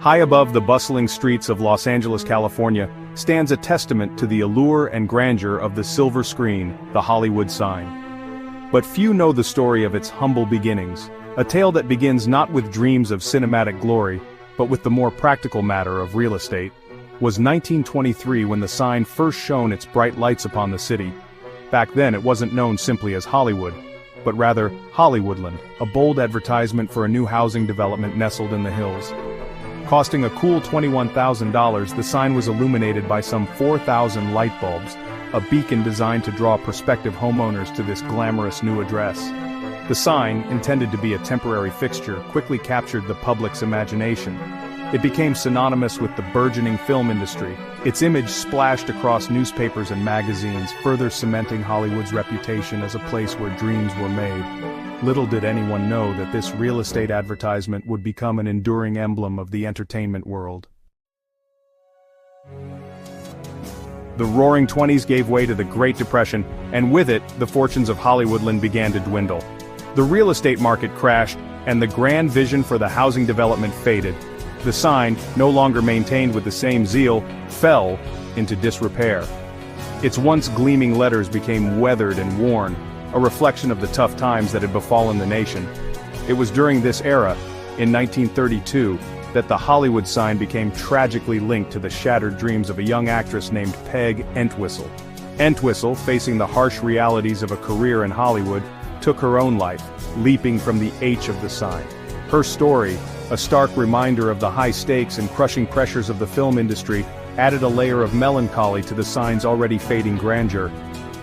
High above the bustling streets of Los Angeles, California, stands a testament to the allure and grandeur of the silver screen, the Hollywood sign. But few know the story of its humble beginnings, a tale that begins not with dreams of cinematic glory, but with the more practical matter of real estate. Was 1923 when the sign first shone its bright lights upon the city. Back then it wasn't known simply as Hollywood, but rather Hollywoodland, a bold advertisement for a new housing development nestled in the hills. Costing a cool $21,000, the sign was illuminated by some 4,000 light bulbs, a beacon designed to draw prospective homeowners to this glamorous new address. The sign, intended to be a temporary fixture, quickly captured the public's imagination. It became synonymous with the burgeoning film industry. Its image splashed across newspapers and magazines, further cementing Hollywood's reputation as a place where dreams were made. Little did anyone know that this real estate advertisement would become an enduring emblem of the entertainment world. The Roaring Twenties gave way to the Great Depression, and with it, the fortunes of Hollywoodland began to dwindle. The real estate market crashed, and the grand vision for the housing development faded. The sign, no longer maintained with the same zeal, fell into disrepair. Its once gleaming letters became weathered and worn, a reflection of the tough times that had befallen the nation. It was during this era, in 1932, that the Hollywood sign became tragically linked to the shattered dreams of a young actress named Peg Entwistle. Entwistle, facing the harsh realities of a career in Hollywood, took her own life, leaping from the H of the sign. Her story, a stark reminder of the high stakes and crushing pressures of the film industry, added a layer of melancholy to the sign's already fading grandeur.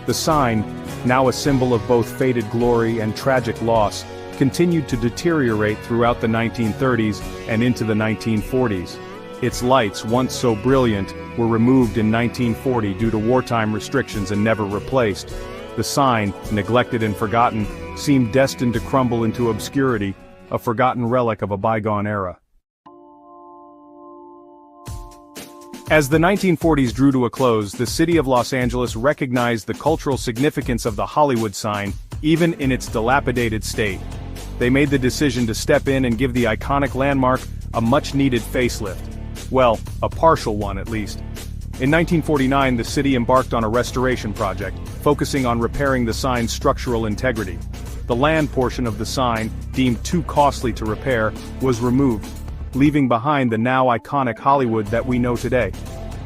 The sign, now a symbol of both faded glory and tragic loss, continued to deteriorate throughout the 1930s and into the 1940s. Its lights, once so brilliant, were removed in 1940 due to wartime restrictions and never replaced. The sign, neglected and forgotten, seemed destined to crumble into obscurity, a forgotten relic of a bygone era. As the 1940s drew to a close, the city of Los Angeles recognized the cultural significance of the Hollywood sign, even in its dilapidated state. They made the decision to step in and give the iconic landmark a much-needed facelift. Well, a partial one at least. In 1949, the city embarked on a restoration project, focusing on repairing the sign's structural integrity. The land portion of the sign, deemed too costly to repair, was removed, leaving behind the now iconic Hollywood that we know today.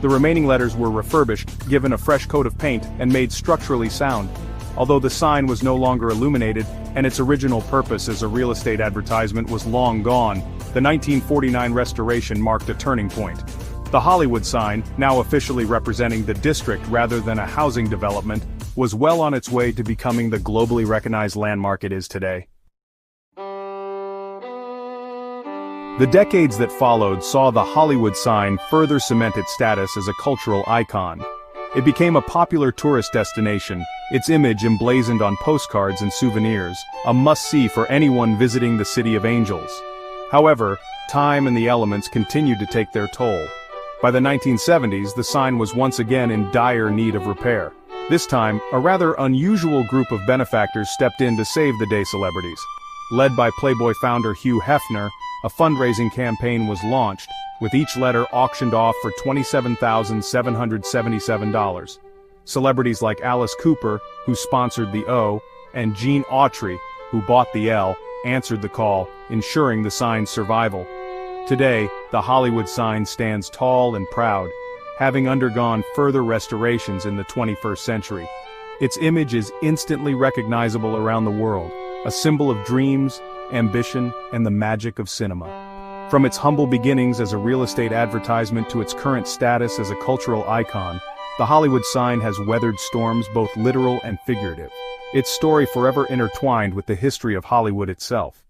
The remaining letters were refurbished, given a fresh coat of paint, and made structurally sound. Although the sign was no longer illuminated, and its original purpose as a real estate advertisement was long gone, the 1949 restoration marked a turning point. The Hollywood sign, now officially representing the district rather than a housing development, was well on its way to becoming the globally recognized landmark it is today. The decades that followed saw the Hollywood sign further cement its status as a cultural icon. It became a popular tourist destination, its image emblazoned on postcards and souvenirs, a must-see for anyone visiting the City of Angels. However, time and the elements continued to take their toll. By the 1970s, the sign was once again in dire need of repair. This time, a rather unusual group of benefactors stepped in to save the day celebrities. Led by Playboy founder Hugh Hefner, a fundraising campaign was launched, with each letter auctioned off for $27,777. Celebrities like Alice Cooper, who sponsored the O, and Gene Autry, who bought the L, answered the call, ensuring the sign's survival. Today, the Hollywood sign stands tall and proud, having undergone further restorations in the 21st century. Its image is instantly recognizable around the world, a symbol of dreams, ambition, and the magic of cinema. From its humble beginnings as a real estate advertisement to its current status as a cultural icon, the Hollywood sign has weathered storms both literal and figurative. Its story forever intertwined with the history of Hollywood itself.